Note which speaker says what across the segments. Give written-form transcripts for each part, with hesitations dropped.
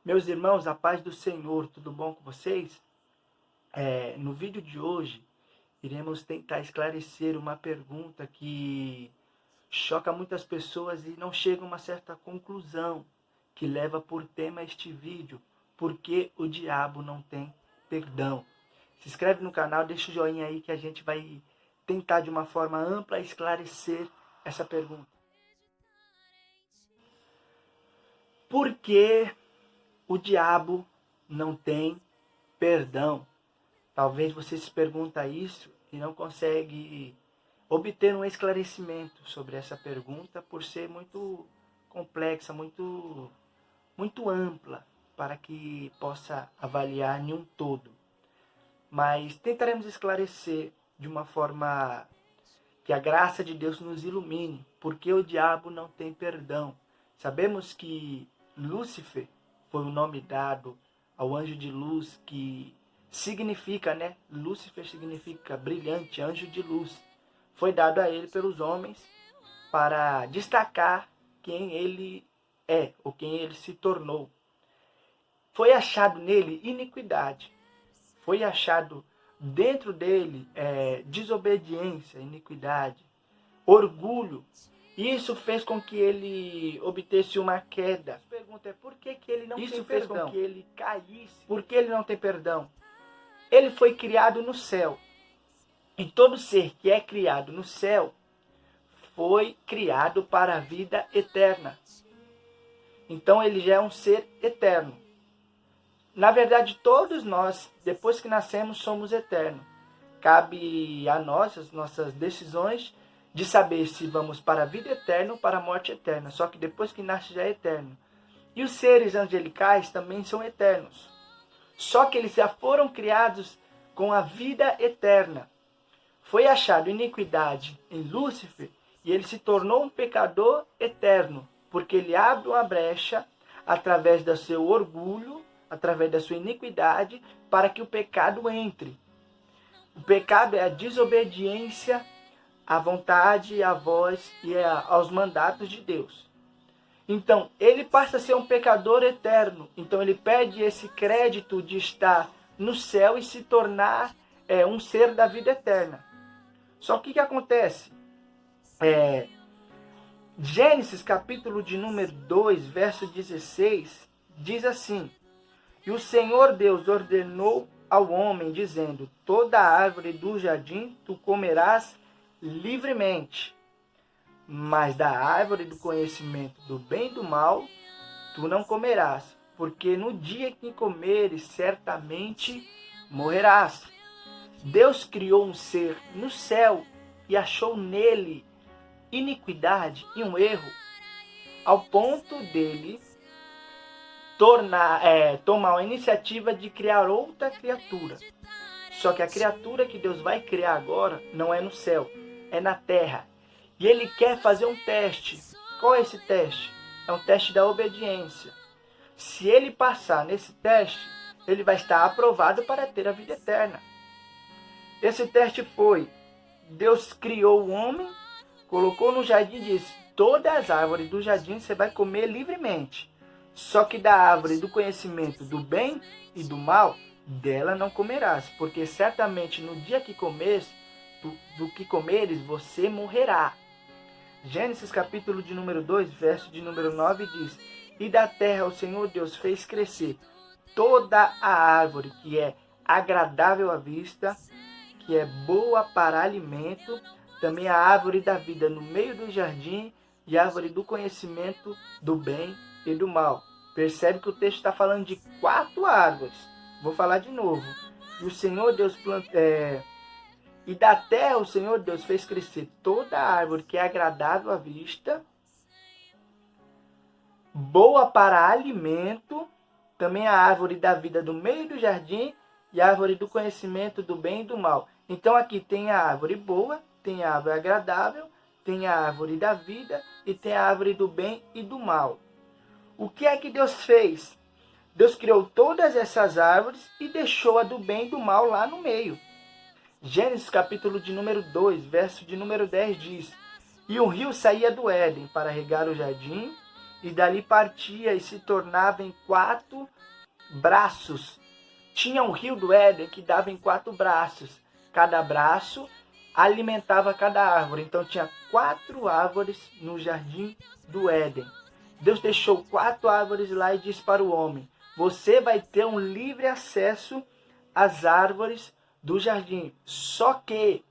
Speaker 1: Meus irmãos, a paz do Senhor, tudo bom com vocês? No vídeo de hoje, iremos tentar esclarecer uma pergunta que choca muitas pessoas e não chega a uma certa conclusão, que leva por tema este vídeo: por que o diabo não tem perdão? Se inscreve no canal, deixa o joinha aí que a gente vai tentar de uma forma ampla esclarecer essa pergunta. Por que o diabo não tem perdão? Talvez você se pergunta isso e não consegue obter um esclarecimento sobre essa pergunta por ser muito complexa, muito ampla para que possa avaliar em um todo. Mas tentaremos esclarecer de uma forma que a graça de Deus nos ilumine, porque o diabo não tem perdão. Sabemos que Lúcifer foi o nome dado ao anjo de luz, que significa, Lúcifer significa brilhante, anjo de luz. Foi dado a ele pelos homens para destacar quem ele é, ou quem ele se tornou. Foi achado nele iniquidade. Foi achado dentro dele desobediência, iniquidade, orgulho. Isso fez com que ele obtesse uma queda. A pergunta é: por que ele não tem perdão? Isso fez com que ele caísse. Por que ele não tem perdão? Ele foi criado no céu. E todo ser que é criado no céu foi criado para a vida eterna. Então ele já é um ser eterno. Na verdade, todos nós, depois que nascemos, somos eternos. Cabe a nós, as nossas decisões, de saber se vamos para a vida eterna ou para a morte eterna. Só que depois que nasce já é eterno. E os seres angelicais também são eternos. Só que eles já foram criados com a vida eterna. Foi achado iniquidade em Lúcifer e ele se tornou um pecador eterno, porque ele abre uma brecha através do seu orgulho, através da sua iniquidade, para que o pecado entre. O pecado é a desobediência à vontade, à voz e aos mandatos de Deus. Então, ele passa a ser um pecador eterno. Então, ele perde esse crédito de estar no céu e se tornar um ser da vida eterna. Só que o que acontece? Gênesis, capítulo de número 2, verso 16, diz assim: E o Senhor Deus ordenou ao homem, dizendo: Toda árvore do jardim tu comerás livremente, mas da árvore do conhecimento do bem e do mal tu não comerás, porque no dia que comeres certamente morrerás. Deus criou um ser no céu e achou nele iniquidade e um erro, ao ponto dele tomar a iniciativa de criar outra criatura. Só que a criatura que Deus vai criar agora não é no céu, é na terra. E ele quer fazer um teste. Qual é esse teste? É um teste da obediência. Se ele passar nesse teste, ele vai estar aprovado para ter a vida eterna. Esse teste foi: Deus criou o homem, colocou no jardim e disse: todas as árvores do jardim você vai comer livremente. Só que da árvore do conhecimento do bem e do mal, dela não comerás, porque certamente no dia que comeres, do que comeres, você morrerá. Gênesis capítulo de número 2, verso de número 9 diz: E da terra o Senhor Deus fez crescer toda a árvore que é agradável à vista, que é boa para alimento, também a árvore da vida no meio do jardim e a árvore do conhecimento do bem e do mal. Percebe que o texto está falando de 4 árvores. Vou falar de novo. E o Senhor Deus E da terra o Senhor Deus fez crescer toda a árvore que é agradável à vista, boa para alimento, também a árvore da vida do meio do jardim e a árvore do conhecimento do bem e do mal. Então aqui tem a árvore boa, tem a árvore agradável, tem a árvore da vida e tem a árvore do bem e do mal. O que é que Deus fez? Deus criou todas essas árvores e deixou a do bem e do mal lá no meio. Gênesis capítulo de número 2, verso de número 10 diz: E um rio saía do Éden para regar o jardim, e dali partia e se tornava em 4 braços. Tinha um rio do Éden que dava em 4 braços. Cada braço alimentava cada árvore. Então tinha 4 árvores no jardim do Éden. Deus deixou 4 árvores lá e disse para o homem: você vai ter um livre acesso às árvores do jardim. Só que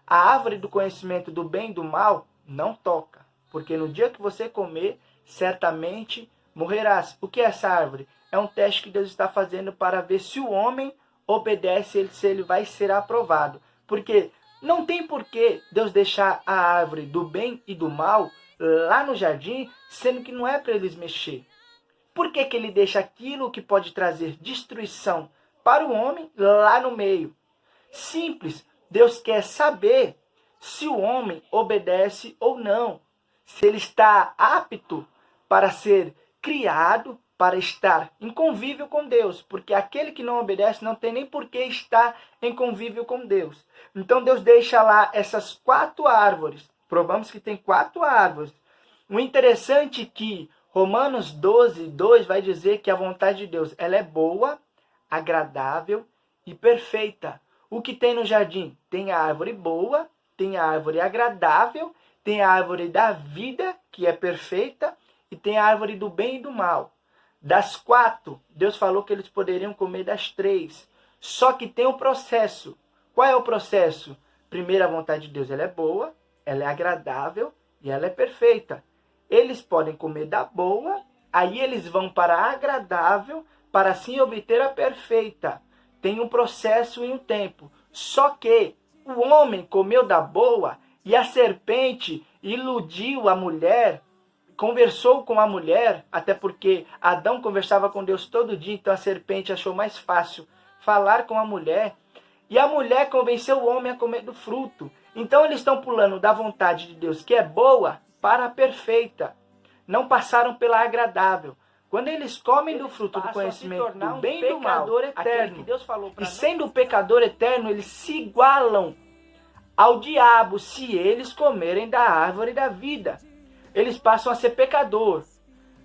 Speaker 1: a árvore do conhecimento do bem e do mal não toca. Porque no dia que você comer, certamente morrerás. O que é essa árvore? É um teste que Deus está fazendo para ver se o homem obedece, se ele vai ser aprovado. Porque não tem porquê Deus deixar a árvore do bem e do mal lá no jardim, sendo que não é para eles mexer. Por que que ele deixa aquilo que pode trazer destruição para o homem lá no meio? Simples. Deus quer saber se o homem obedece ou não. Se ele está apto para ser criado, para estar em convívio com Deus. Porque aquele que não obedece não tem nem por que estar em convívio com Deus. Então Deus deixa lá essas 4 árvores. Provamos que tem 4 árvores. O interessante é que Romanos 12, 2 vai dizer que a vontade de Deus ela é boa, agradável e perfeita. O que tem no jardim? Tem a árvore boa, tem a árvore agradável, tem a árvore da vida, que é perfeita, e tem a árvore do bem e do mal. Das 4, Deus falou que eles poderiam comer das 3. Só que tem um processo. Qual é o processo? Primeiro, a vontade de Deus ela é boa, ela é agradável e ela é perfeita. Eles podem comer da boa, aí eles vão para a agradável, para assim obter a perfeita. Tem um processo e um tempo. Só que o homem comeu da boa e a serpente iludiu a mulher, conversou com a mulher, até porque Adão conversava com Deus todo dia, então a serpente achou mais fácil falar com a mulher. E a mulher convenceu o homem a comer do fruto. Então eles estão pulando da vontade de Deus, que é boa, para a perfeita. Não passaram pela agradável. Quando eles comem do fruto do conhecimento do bem e do mal, eterno, que Deus falou e sendo o pecador eterno, eles se igualam ao diabo se eles comerem da árvore da vida. Eles passam a ser pecador.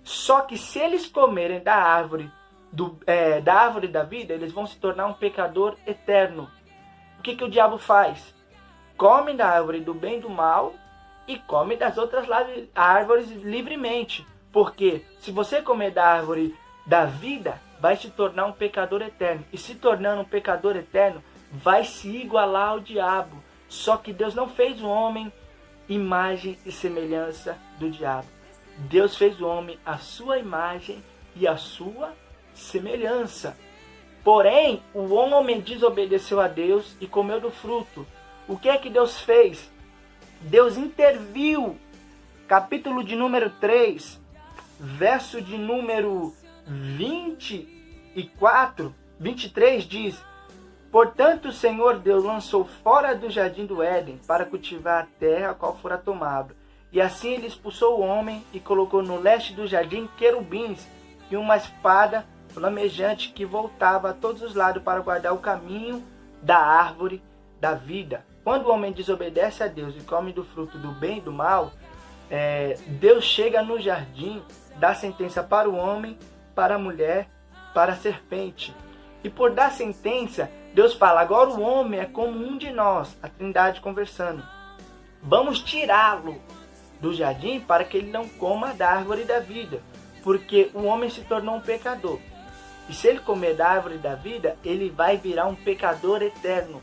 Speaker 1: Só que se eles comerem da árvore da vida, eles vão se tornar um pecador eterno. O que o diabo faz? Come da árvore do bem e do mal e come das outras árvores livremente. Porque se você comer da árvore da vida, vai se tornar um pecador eterno. E se tornando um pecador eterno, vai se igualar ao diabo. Só que Deus não fez o homem imagem e semelhança do diabo. Deus fez o homem à sua imagem e à sua semelhança. Porém, o homem desobedeceu a Deus e comeu do fruto. O que é que Deus fez? Deus interviu. Capítulo de número 3, verso de número 23 diz: portanto, o Senhor Deus lançou fora do jardim do Éden para cultivar a terra a qual fora tomado. E assim ele expulsou o homem e colocou no leste do jardim querubins e uma espada flamejante que voltava a todos os lados para guardar o caminho da árvore da vida. Quando o homem desobedece a Deus e come do fruto do bem e do mal, Deus chega no jardim, dá sentença para o homem, para a mulher, para a serpente. E por dar sentença, Deus fala: agora o homem é como um de nós, a Trindade conversando. Vamos tirá-lo do jardim para que ele não coma da árvore da vida, porque o homem se tornou um pecador. E se ele comer da árvore da vida, ele vai virar um pecador eterno.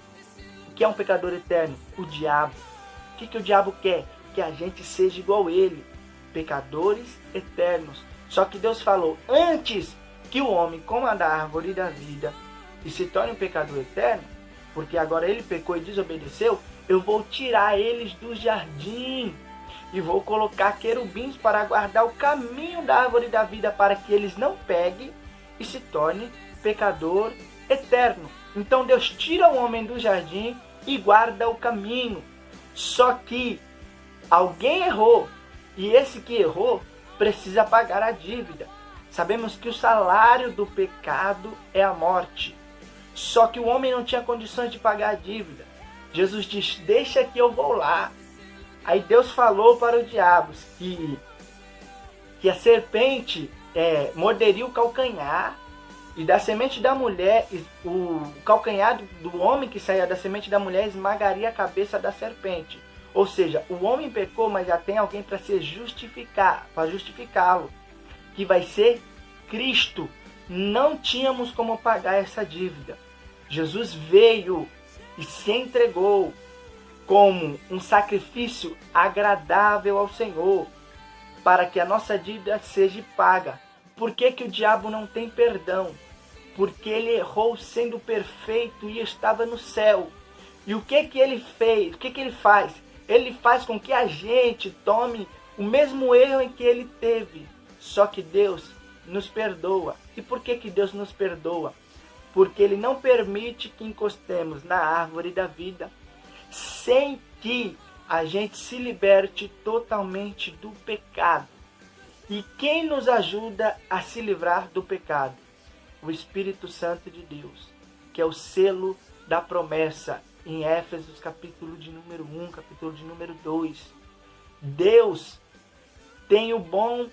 Speaker 1: O que é um pecador eterno? O diabo. O que o diabo quer? Que a gente seja igual a ele, pecadores eternos. Só que Deus falou: antes que o homem coma da árvore da vida e se torne um pecador eterno, porque agora ele pecou e desobedeceu, eu vou tirar eles do jardim e vou colocar querubins para guardar o caminho da árvore da vida, para que eles não peguem e se torne pecador eterno. Então Deus tira o homem do jardim e guarda o caminho. Só que alguém errou, e esse que errou precisa pagar a dívida. Sabemos que o salário do pecado é a morte. Só que o homem não tinha condições de pagar a dívida. Jesus diz: deixa que eu vou lá. Aí Deus falou para o diabo que que a serpente morderia o calcanhar, e da semente da mulher, o calcanhar do homem que saía da semente da mulher esmagaria a cabeça da serpente. Ou seja, o homem pecou, mas já tem alguém para se justificar, para justificá-lo, que vai ser Cristo. Não tínhamos como pagar essa dívida. Jesus veio e se entregou como um sacrifício agradável ao Senhor, para que a nossa dívida seja paga. Por que que o diabo não tem perdão? Porque ele errou sendo perfeito e estava no céu. E o que que ele fez? O que que ele faz? Ele faz com que a gente tome o mesmo erro em que ele teve. Só que Deus nos perdoa. E por que que Deus nos perdoa? Porque ele não permite que encostemos na árvore da vida sem que a gente se liberte totalmente do pecado. E quem nos ajuda a se livrar do pecado? O Espírito Santo de Deus, que é o selo da promessa em Éfesos, capítulo de número 1, capítulo de número 2. Deus tem o bom,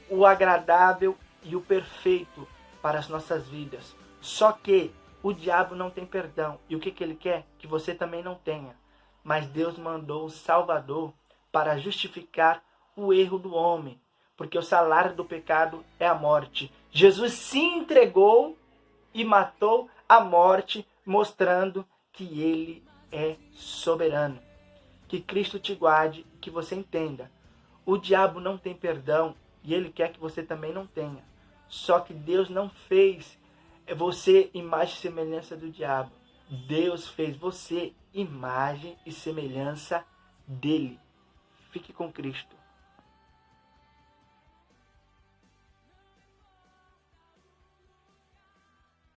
Speaker 1: o agradável e o perfeito para as nossas vidas. Só que o diabo não tem perdão. E o que que ele quer? Que você também não tenha. Mas Deus mandou o Salvador para justificar o erro do homem. Porque o salário do pecado é a morte. Jesus se entregou e matou a morte, mostrando que ele é soberano. Que Cristo te guarde, que você entenda. O diabo não tem perdão e ele quer que você também não tenha. Só que Deus não fez você imagem e semelhança do diabo. Deus fez você imagem e semelhança dele. Fique com Cristo.